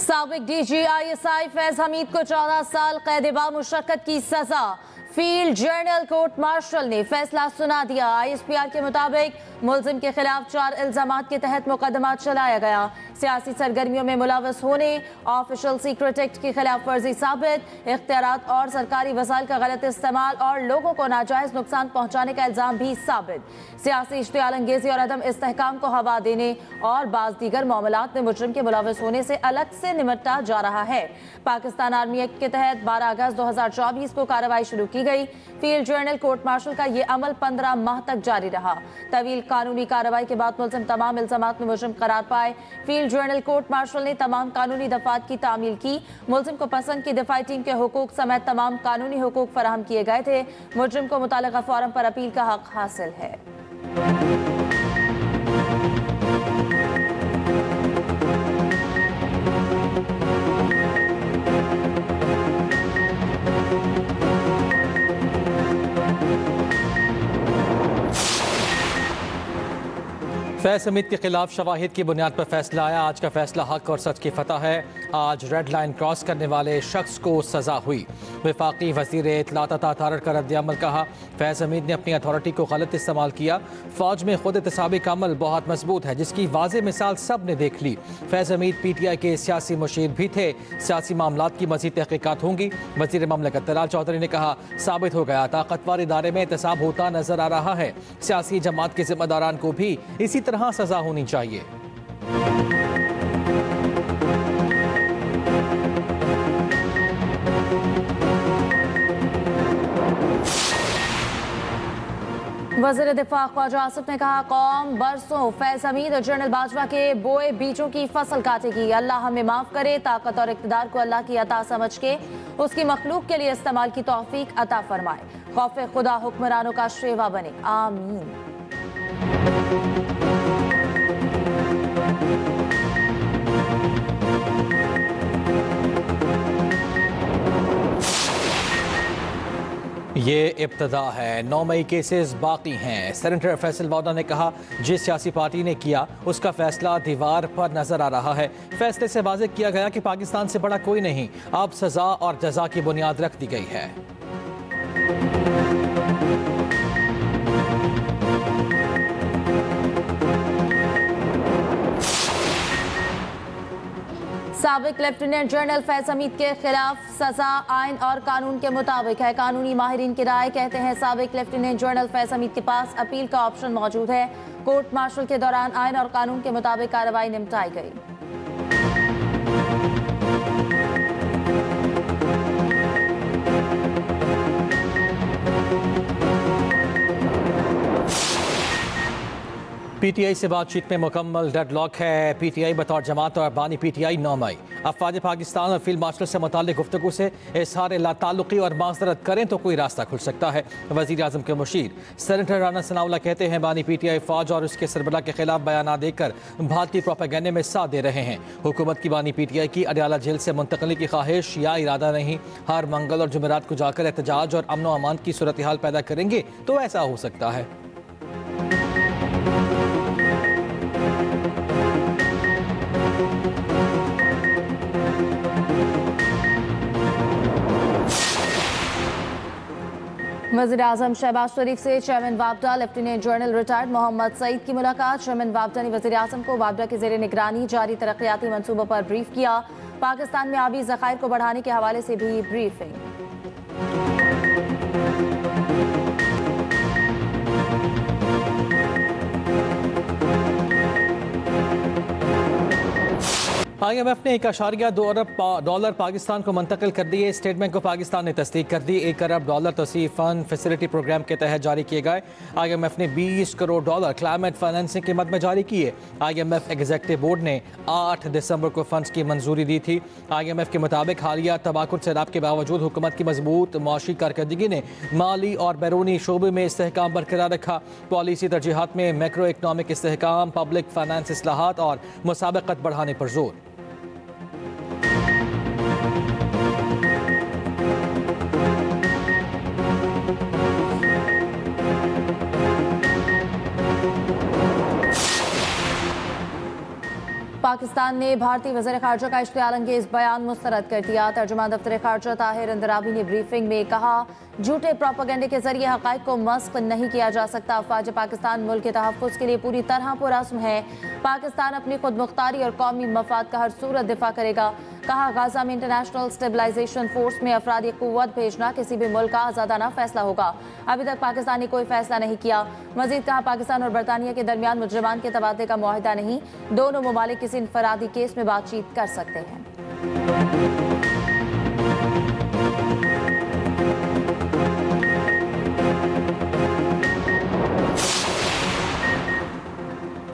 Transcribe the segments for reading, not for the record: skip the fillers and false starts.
साबिक DGISI फैज हमीद को 14 साल कैद मुशक्कत की सजा। फील्ड जर्नल कोर्ट मार्शल ने फैसला सुना दिया। ISPR के मुताबिक मुलजिम के खिलाफ 4 इल्जामात के तहत मुकदमा चलाया गया। सियासी सरगर्मियों में मुलव्वस होने, ऑफिशियल सीक्रेट एक्ट की खिलाफ वर्जी साबित, इख्तियारात और सरकारी वसाइल का गलत इस्तेमाल और लोगों को नाजायज नुकसान पहुंचाने का इल्जाम भी साबित। सियासी इश्तियाल अंगेजी और अदम इस्तेहकाम को हवा देने और बाज़ दीगर मामलात में मुजरिम के मुलव्वस होने से अलग से निपटा जा रहा है। पाकिस्तान आर्मी एक्ट के तहत 12 अगस्त 2024 को कार्रवाई शुरू की गई। फील्ड जर्नल कोर्ट मार्शल का ये अमल 15 माह तक जारी रहा। तवील कानूनी कार्रवाई के बाद मुलजिम तमाम इल्जामात में मुजरिम करार पाए। फील्ड जर्नल कोर्ट मार्शल ने तमाम कानूनी दफात की तामील की। मुलजिम को पसंद की दिफाई टीम के हुकूक समेत तमाम कानूनी हुकूक फराहम किए गए थे। मुजरिम को मुतालिका फोरम पर अपील का हक हासिल है। फैज हमीद के खिलाफ शवाहिद की बुनियाद पर फैसला आया। आज का फैसला हक और सच की फतह है। आज रेड लाइन क्रॉस करने वाले शख्स को सजा हुई। वफाकी वज़ीर इत्तलात तारड़ का रद्द-ए-अमल कहा। फैज हमीद ने अपनी अथॉरिटी को गलत इस्तेमाल किया। फौज में खुद एहतसाबी का अमल बहुत मजबूत है, जिसकी वाज़ेह मिसाल सब ने देख ली। फैज हमीद PTI के सियासी मुशीर भी थे। सियासी मामलात की मज़ीद तहक़ीक़ात होंगी। वज़ीर ममलकत तलाल चौधरी ने कहा, साबित हो गया ताकतवर इदारे में एहतसाब होता नजर आ रहा है। सियासी जमात के जिम्मेदारान को भी इसी तरह सजा होनी चाहिए। वज़ीर दिफा ख्वाजा आसिफ ने कहा, कौम बरसों फैज हमीद और जनरल बाजवा के बोए बीजों की फसल काटेगी। अल्लाह हमें माफ करे, ताकत और इक़्तिदार को अल्लाह की अता समझ के उसकी मखलूक के लिए इस्तेमाल की तौफीक अता फरमाए। खौफ खुदा हुक्मरानों का शेवा बने, आमीन। ये इब्तदा है, 9 मई केसेस बाकी हैं। सेनेटर फैसल वादा ने कहा, जिस सियासी पार्टी ने किया उसका फैसला दीवार पर नजर आ रहा है। फैसले से वाज़ेह किया गया कि पाकिस्तान से बड़ा कोई नहीं। अब सजा और जजा की बुनियाद रख दी गई है। साबिक लेफ्टिनेंट जनरल फैज हमीद के खिलाफ सजा आइन और कानून के मुताबिक है। कानूनी माहिरीन की राय कहते हैं साबिक लेफ्टिनेंट जनरल फैज हमीद के पास अपील का ऑप्शन मौजूद है। कोर्ट मार्शल के दौरान आइन और कानून के मुताबिक कार्रवाई निपटाई गई। PTI से बातचीत में मुकम्मल डेडलॉक है। PTI बतौर जमात और बानी PTI 9 मई अफवाज पाकिस्तान और फील्ड मार्शल से मुताल्लिक़ गुफ्तगू से इज़हार लाताल्लुक़ी और माज़रत करें तो कोई रास्ता खुल सकता है। वज़ीर आज़म के मुशीर सेनेटर राना सनाउल्लाह कहते हैं, बानी PTI फ़ौज और उसके सरबराह के खिलाफ बयान देकर भारतीय प्रोपेगेंडे में साथ दे रहे हैं। हुकूमत की बानी PTI की अडयाला जेल से मुंतकली की ख्वाहिश या इरादा नहीं। हर मंगल और जुमेरात को जाकर एहतजाज और अमन व अमान की सूरत हाल पैदा करेंगे तो ऐसा हो सकता है। वज़ीर आज़म शहबाज शरीफ से चेयरमैन वापडा lieutenant general retired Mohammad Saeed की मुलाकात। चेयरमैन वापडा ने वज़ीर आज़म को वापडा के ज़ेरे निगरानी जारी तरक्याती मंसूबों पर ब्रीफ किया। पाकिस्तान में आबी ज़खायर को बढ़ाने के हवाले से भी ब्रीफिंग। IMF ने 1.2 अरब डॉलर पाकिस्तान को मुंतकिल कर दिए। स्टेट बैंक ऑफ पाकिस्तान ने तस्दीक कर दी। 1 अरब डॉलर तोसीफ़ फंड फैसिलिटी प्रोग्राम के तहत जारी किए गए। IMF ने 20 करोड़ डॉलर क्लाइमेट फाइनेंसिंग के मद में जारी किए। IMF एग्जीक्यूटिव बोर्ड ने 8 दिसंबर को फंड्स की मंजूरी दी थी। IMF के मुताबिक हालिया तबाकुर सैलाब के बावजूद हुकूमत की मजबूत मुआशी कारकर्दगी ने माली और बैरूनी शोबे में इस्तेहकाम बरकरार रखा। पॉलिसी तरजीहात में मैक्रो इकनॉमिक इस्तेहकाम, पब्लिक फाइनेंस इस्लाहात और मुसाबकत बढ़ाने पर जोर। पाकिस्तान ने भारतीय वज़ीर ख़ारजा का इश्तियाल अंगेज़ बयान मुस्तरद कर दिया। तर्जुमान दफ्तर ख़ारजा ताहिर अंदराबी ने ब्रीफिंग में कहा, झूठे प्रोपेगेंडे के जरिए हक़ाइक़ को मस्ख़ नहीं किया जा सकता। अफ़वाज पाकिस्तान मुल्क के तहफ़्फ़ुज़ के लिए पूरी तरह पुरअज़्म है। पाकिस्तान अपनी खुद मुख्तारी और कौमी मफाद का हर सूरत दिफा करेगा। कहा, गाज़ा में इंटरनेशनल स्टेबलाइजेशन फोर्स में अफरादी क़ुव्वत भेजना किसी भी मुल्क का आज़ादाना फैसला होगा। अभी तक पाकिस्तान ने कोई फैसला नहीं किया। मज़ीद कहा, पाकिस्तान और बरतानिया के दरमियान मुजरिमान के तबादले का मुआहिदा नहीं। दोनों ममालिक किसी इनफरादी केस में बातचीत कर सकते हैं।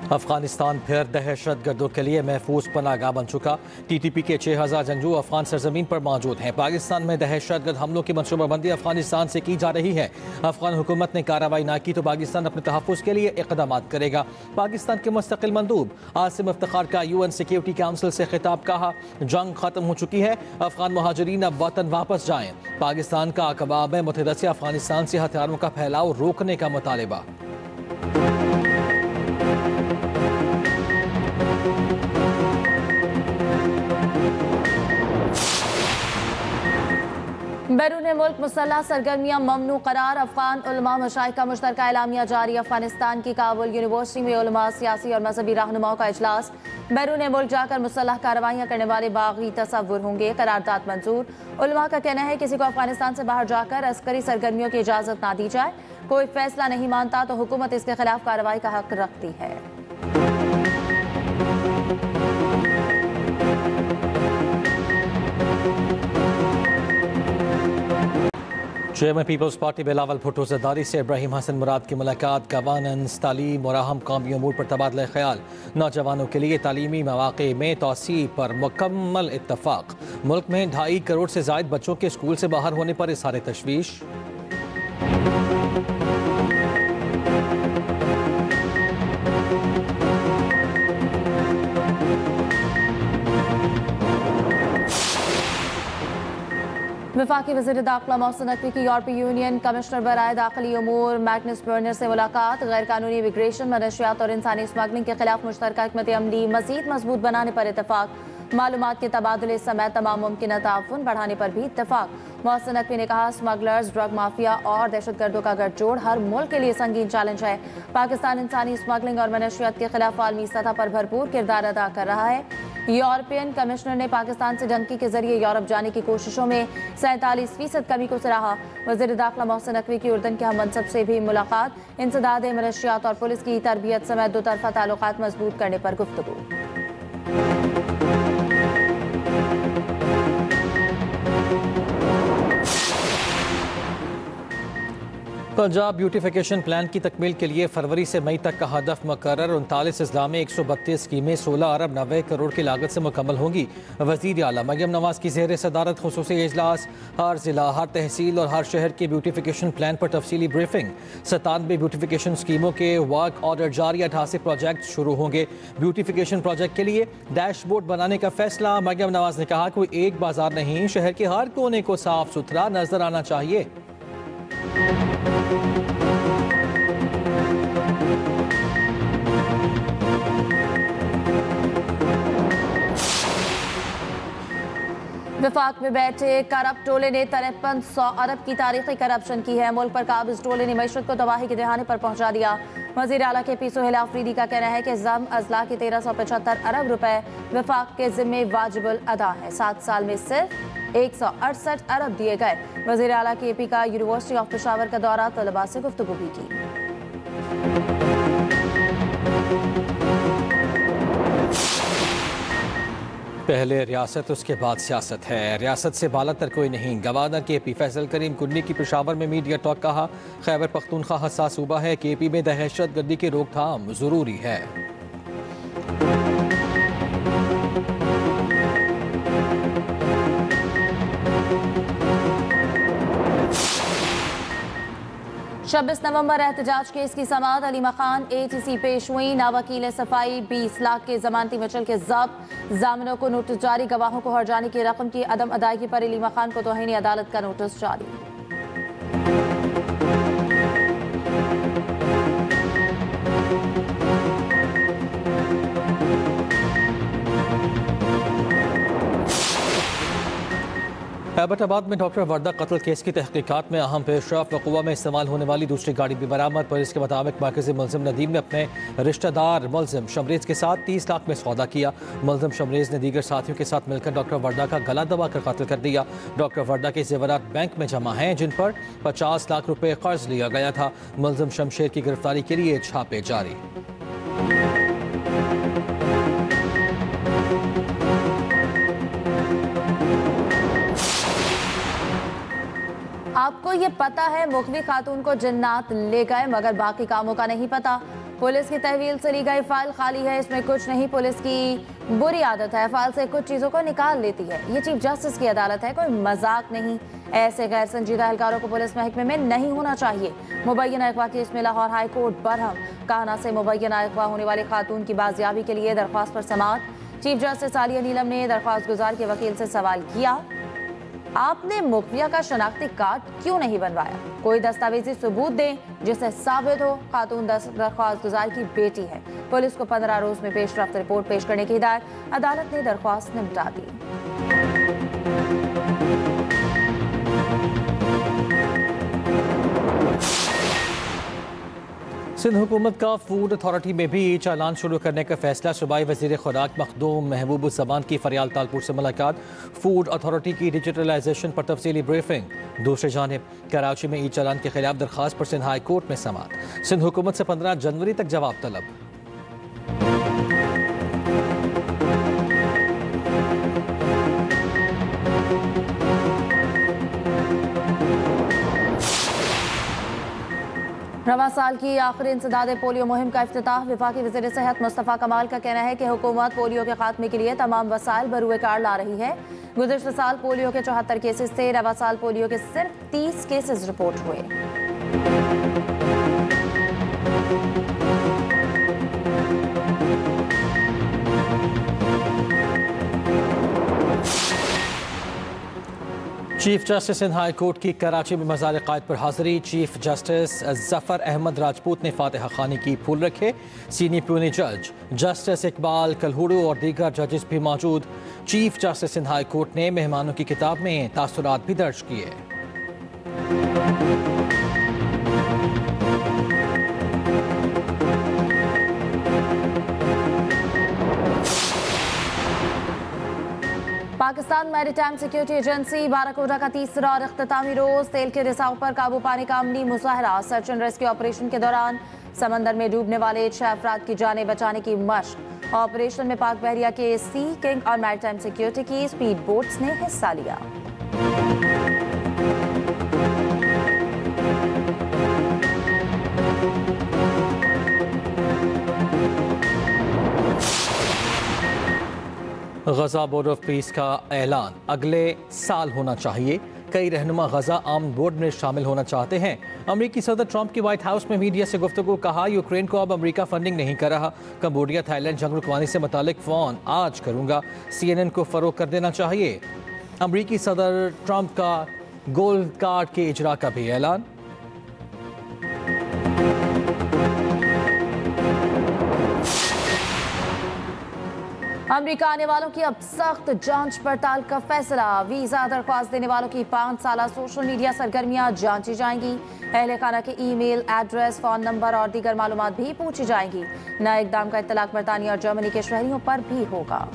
अफगानिस्तान फिर दहशत गर्दों के लिए महफूज पनाहगाह बन चुका। TTP के 6000 जंगजू अफगान सरजमीन पर मौजूद हैं। पाकिस्तान में दहशत गर्द हमलों की मनसूबाबंदी अफगानिस्तान से की जा रही है। अफगान हुकूमत ने कार्रवाई ना की तो पाकिस्तान अपने तहफ़्फ़ुज़ के लिए इक़दाम करेगा। पाकिस्तान के मुस्तकिल मंदूब आसिम इफ्तिखार का UN सिक्योरिटी काउंसिल से खिताब, कहा, जंग खत्म हो चुकी है, अफगान मुहाजिरीन अब वतन वापस जाएं। पाकिस्तान का अक़वाम मुत्तहिदा से अफगानिस्तान से हथियारों का फैलाव रोकने का मुतालिबा। बैरून मुल्क मुसल्लह सरगर्मियां ममनू करार। अफगान उलमा मशाइख का मुश्तरका एलामिया जारी। अफगानिस्तान की काबुल यूनिवर्सिटी में उलमा, सियासी और मजहबी रहनुमाओं का इजलास। बैरून मुल्क जाकर मुसल्लह कार्रवाइयां करने वाले बागी तसव्वुर होंगे। करारदाद मंजूर। उलमा का कहना है, किसी को अफगानिस्तान से बाहर जाकर अस्करी सरगर्मियों की इजाजत ना दी जाए। कोई फैसला नहीं मानता तो हुकूमत इसके खिलाफ कार्रवाई का हक रखती है। चेयरमैन पीपल्स पार्टी बिलावल भुट्टो ज़रदारी से इब्राहिम हसन मुराद की मुलाकात। गवर्नेंस, तालीम और अहम कौमी अमूर पर तबादला ख्याल। नौजवानों के लिए तालीमी मौक़े में तोसी पर मुकम्मल इत्तफाक। मुल्क में 2.5 करोड़ से ज़ायद बच्चों के स्कूल से बाहर होने पर इज़हार तशवीश। वफाकी वज़ीर दाखिला मोहसिन नकवी की यूरोपीय यूनियन कमिश्नर बराए दाखिली उमूर मैग्नस बर्नर से मुलाकात। गैर कानूनी इमिग्रेशन, मनशियात और इंसानी स्मगलिंग के खिलाफ मुश्तरका हिकमत अमली मज़ीद मजबूत बनाने पर इत्तफाक। मालूमात के तबादले समेत तमाम मुमकिन ताउन बढ़ाने पर भी इत्तफाक। मोहसिन नकवी ने कहा, स्मगलर्स, ड्रग माफिया और दहशतगर्दों का गठजोड़ हर मुल्क के लिए संगीन चैलेंज है। पाकिस्तान इंसानी स्मगलिंग और मनशियात के खिलाफ आलमी सतह पर भरपूर किरदार अदा कर रहा है। यूरोपियन कमिश्नर ने पाकिस्तान से डंकी के जरिए यूरोप जाने की कोशिशों में 47% कमी को सराहा। वज़ीर दाखिला मोहसिन नकवी की उर्दन के हम मनसब से भी मुलाकात। इंसदाद मनशियात और पुलिस की तरबियत समेत दो तरफा ताल्लुकात मजबूत करने पर गुफ्तगू। पंजाब ब्यूटिफिकेशन प्लान की तकमील के लिए फरवरी से मई तक का हदफ मुकर्रर। 39 अजला में 132 स्कीमें 16 अरब 90 करोड़ की लागत से मुकम्मल होंगी। वज़ीर आला मरियम नवाज की ज़ेर सदारत खुसूसी इजलास। हर जिला, हर तहसील और हर शहर के ब्यूटिफिकेशन प्लान पर तफसीली ब्रीफिंग। 97 ब्यूटिफिकेशन स्कीमों के वर्क ऑर्डर जारी। 88 प्रोजेक्ट शुरू होंगे। ब्यूटिफिकेशन प्रोजेक्ट के लिए डैशबोर्ड बनाने का फैसला। मरियम नवाज ने कहा, कोई एक बाजार नहीं, शहर के हर कोने को साफ सुथरा नजर आना चाहिए। विफाक में बैठे करप्ट टोले ने 5300 अरब की तारीखी करप्शन की है। मुल्क पर काबिज टोले ने मईशत को तबाही के दहाने पर पहुंचा दिया। वज़ीर आला के सोहेल आफरीदी का कहना है कि जम अजला के 1375 अरब रुपए विफाक के जिम्मे वाजिबुल अदा है। 7 साल में सिर्फ 168 अरब दिए गए। वज़ीर आला की AP का यूनिवर्सिटी ऑफ पेशावर का दौरा, तलबा से गुफ्तगू भी की। पहले रियासत उसके बाद सियासत है, रियासत से बालातर कोई नहीं। गवर्नर के AP फैसल करीम कुन्नी की पेशावर में मीडिया टॉक। कहा, खैबर पख्तूनख्वा हसास सूबा है, KP में दहशत गर्दी की रोकथाम जरूरी है। छब्बीस नवंबर एहतजाज केस की समाअत। अली मकान ATC पेश हुई। नावकील सफाई 20 लाख के जमानती मचल के जब्त। जामिनों को नोटिस जारी। गवाहों को हर्जाने की रकम की अदम अदायगी पर अली मकान को तौहीन अदालत का नोटिस जारी। एबटाबाद में डॉक्टर वर्दा कत्ल केस की तहकीकात में अहम पेशरफ। वक़ुआ में इस्तेमाल होने वाली दूसरी गाड़ी भी बरामद। पुलिस के मुताबिक मरकज़ी मुलजिम नदीम ने अपने रिश्तेदार मुलजिम शमरेज के साथ 30 लाख में सौदा किया। मुलजिम शमरेज ने दीगर साथियों के साथ मिलकर डॉक्टर वर्दा का गला दबाकर कत्ल कर दिया। डॉक्टर वर्दा के जेवरात बैंक में जमा हैं, जिन पर 50 लाख रुपए कर्ज लिया गया था। मुलजिम शमशेर की गिरफ्तारी के लिए छापे जारी। आपको ये पता है मुखवी खातून को जिन्नात ले गए, मगर बाकी कामों का नहीं पता। पुलिस की तहवील से ली गई फाइल खाली है, इसमें कुछ नहीं। पुलिस की बुरी आदत है, फाइल से कुछ चीज़ों को निकाल लेती है। ये चीफ जस्टिस की अदालत है, कोई मजाक नहीं। ऐसे गैर संजीदा एहलकारों को पुलिस महकमे में नहीं होना चाहिए। मुबैना अगवा केस में लाहौर हाई कोर्ट बरहम। काहना से मुबैना अगवा होने वाले खातून की बाजियाबी के लिए दरख्वास्त पर समाअत। चीफ जस्टिस आलिया नीलम ने दरख्वास्त गुजार के वकील से सवाल किया, आपने मुखविया का शनाख्ती कार्ड क्यों नहीं बनवाया? कोई दस्तावेजी सबूत दें जिससे साबित हो खातून दरख्वास्त गुजार की बेटी है। पुलिस को 15 रोज में पेशरफ्त रिपोर्ट पेश करने की हिदायत। अदालत ने दरख्वास्त निपटा दी। सिंध हुकूमत का फूड अथॉरिटी में भी चालान शुरू करने का फैसला। सूबाई वज़ीर खुराक मखदूम महबूबुज़्ज़मान की फरियाल तालपुर से मुलाकात। फूड अथॉरिटी की डिजिटलाइजेशन पर तफसीली ब्रीफिंग। दूसरी जानिब कराची में ई चालान के खिलाफ दरख्वास्त पर सिंध हाई कोर्ट में समाअत। सिंध हुकूमत से 15 जनवरी तक जवाब तलब। रवा साल की आखिरी इंसदाद पोलियो मुहिम का इफ्तिताह। वफाकी वज़ीर सेहत मुस्तफ़ा कमाल का कहना है कि हुकूमत पोलियो के खात्मे के लिए तमाम वसाइल बरूए कार ला रही है। गुज़िश्ता साल पोलियो के 74 केसेस थे, रवा साल पोलियो के सिर्फ 30 केसेस रिपोर्ट हुए। Chief justice Sindh high court की कराची में मज़ार क़ायद पर हाज़िरी। चीफ जस्टिस ज़फ़र अहमद राजपूत ने फातिहा खानी की फूल रखे। सीनियर प्यूनी जज जस्टिस इकबाल कलहुड़ू और दीगर जजेस भी मौजूद। Chief justice Sindh high court ने मेहमानों की किताब में तासुरात भी दर्ज किए। पाकिस्तान मैरीटाइम सिक्योरिटी एजेंसी बाराकोटा का तीसरा और इख्तितामी रोज तेल के रिसाव पर काबू पाने का अमली मुजाहरा। सर्च एंड रेस्क्यू ऑपरेशन के दौरान समंदर में डूबने वाले 6 अफराद की जानें बचाने की मशक। ऑपरेशन में पाक बहरिया के सी किंग और मैरीटाइम सिक्योरिटी की स्पीड बोट्स ने हिस्सा लिया। गजा बोर्ड ऑफ पीस का ऐलान अगले साल होना चाहिए। कई रहनुमा गजा आर्म बोर्ड में शामिल होना चाहते हैं। अमरीकी सदर ट्रंप की व्हाइट हाउस में मीडिया से गुफ्तगू। कहा, यूक्रेन को अब अमरीका फंडिंग नहीं कर रहा। कंबोडिया थाईलैंड जंग रुकवाने से मुतालिक फ़ोन आज करूंगा। CNN को फरोग कर देना चाहिए। अमरीकी सदर ट्रंप का गोल्ड कार्ड के इजरा का भी ऐलान। अमेरिका आने वालों की अब सख्त जांच पड़ताल का फैसला। वीजा दरख्वास्त देने वालों की 5 साल सोशल मीडिया सरगर्मियां जांची जाएंगी। अहले खाना के ईमेल, एड्रेस, फोन नंबर और दीगर मालूमात भी पूछी जाएंगी। नए इकदाम का इत्तलाक बरतानिया और जर्मनी के शहरियों पर भी होगा।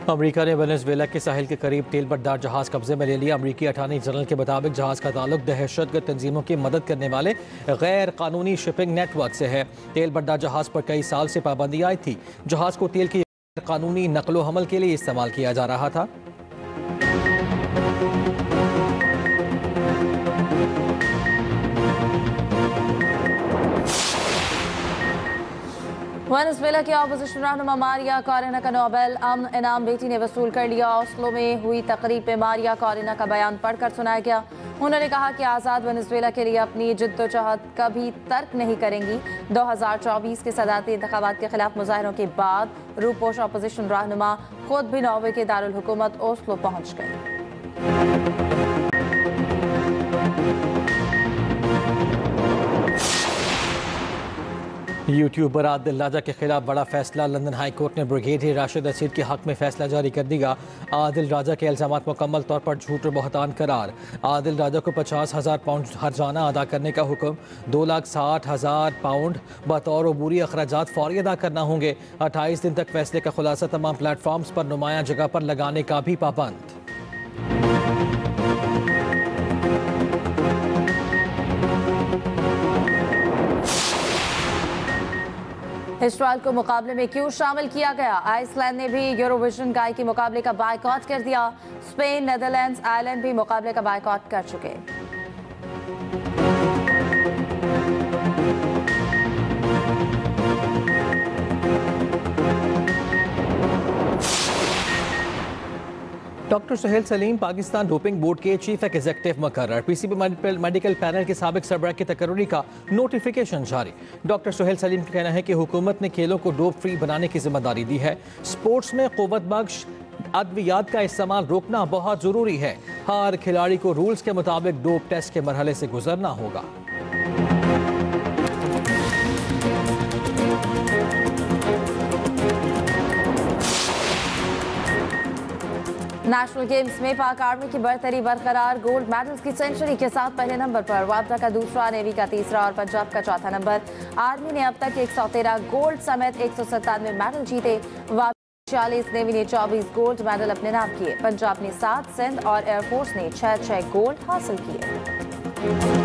अमेरिका ने वेनेजुएला के साहिल के करीब तेल बरदार जहाज कब्जे में ले लिया। अमेरिकी अटॉर्नी जनरल के मुताबिक जहाज का ताल्लुक दहशतगर्द तंजीमों की मदद करने वाले गैर कानूनी शिपिंग नेटवर्क से है। तेल बरदार जहाज पर कई साल से पाबंदी आई थी। जहाज को तेल की गैर कानूनी नकलो हमल के लिए इस्तेमाल किया जा रहा था। वेनेजुएला की अपोजिशन रहनुमा मारिया कॉरेना का नोबेल अमन इनाम बेटी ने वसूल कर लिया। ओस्लो में हुई तकरीब में मारिया कॉरेना का बयान पढ़कर सुनाया गया। उन्होंने कहा कि आज़ाद वेनेजुएला के लिए अपनी जिद्दोजहद कभी तर्क नहीं करेंगी। 2024 के सदारती इंतखाबात के खिलाफ मुजाहरों के बाद रूपोश अपोजिशन रहनुमा खुद भी नॉर्वे के दारुल हुकूमत ओस्लो पहुंच गई। यूट्यूबर आदिल राजा के खिलाफ बड़ा फैसला। लंदन हाई कोर्ट ने ब्रिगेडियर राशिद असीर के हक में फैसला जारी कर दिया। आदिल राजा के इल्जामात मुकम्मल तौर पर झूठ और बहतान करार। आदिल राजा को 50,000 पाउंड हर्जाना अदा करने का हुक्म। 2,60,000 पाउंड बतौर अबूरी अखराजात फौरी अदा करना होंगे। 28 दिन तक फैसले का खुलासा तमाम प्लेटफॉर्म्स पर नुमाया जगह पर लगाने का भी पाबंद। इस्राइल को मुकाबले में क्यों शामिल किया गया? आइसलैंड ने भी यूरोविजन गायकी मुकाबले का बायकॉट कर दिया। स्पेन, नेदरलैंड्स, आयरलैंड भी मुकाबले का बायकॉट कर चुके। Doctor Suhail Saleem Pakistan doping board के चीफ एग्जीक्यूटिव मुकर्रर। पीसीबी मेडिकल पैनल के साबिक सरबराह की तकर्री का नोटिफिकेशन जारी। डॉक्टर सुहेल सलीम का कहना है कि हुकूमत ने खेलों को डोप फ्री बनाने की जिम्मेदारी दी है। स्पोर्ट्स में क़ुव्वत बख्श अद्वियात का इस्तेमाल रोकना बहुत ज़रूरी है। हर खिलाड़ी को रूल्स के मुताबिक डोप टेस्ट के मरहले से गुजरना होगा। नेशनल गेम्स में पाक आर्मी की बरतरी बरकरार। गोल्ड मेडल्स की सेंचुरी के साथ पहले नंबर पर वापडा का दूसरा, नेवी का तीसरा और पंजाब का चौथा नंबर। आर्मी ने अब तक 113 गोल्ड समेत 197 मेडल जीते। 40, नेवी ने 24 गोल्ड मेडल अपने नाम किए। पंजाब ने 7, सिंध और एयरफोर्स ने 6 गोल्ड हासिल किए।